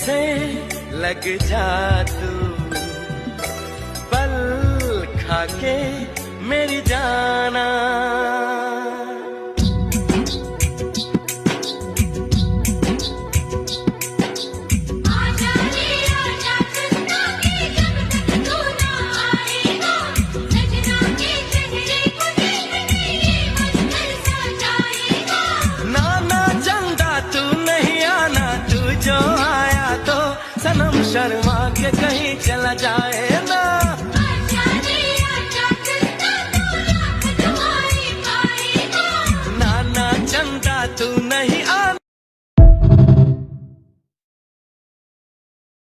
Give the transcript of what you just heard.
से लग जा तू, पल खाके मेरी जाना। सनम शर्मा के कहीं चला जाए।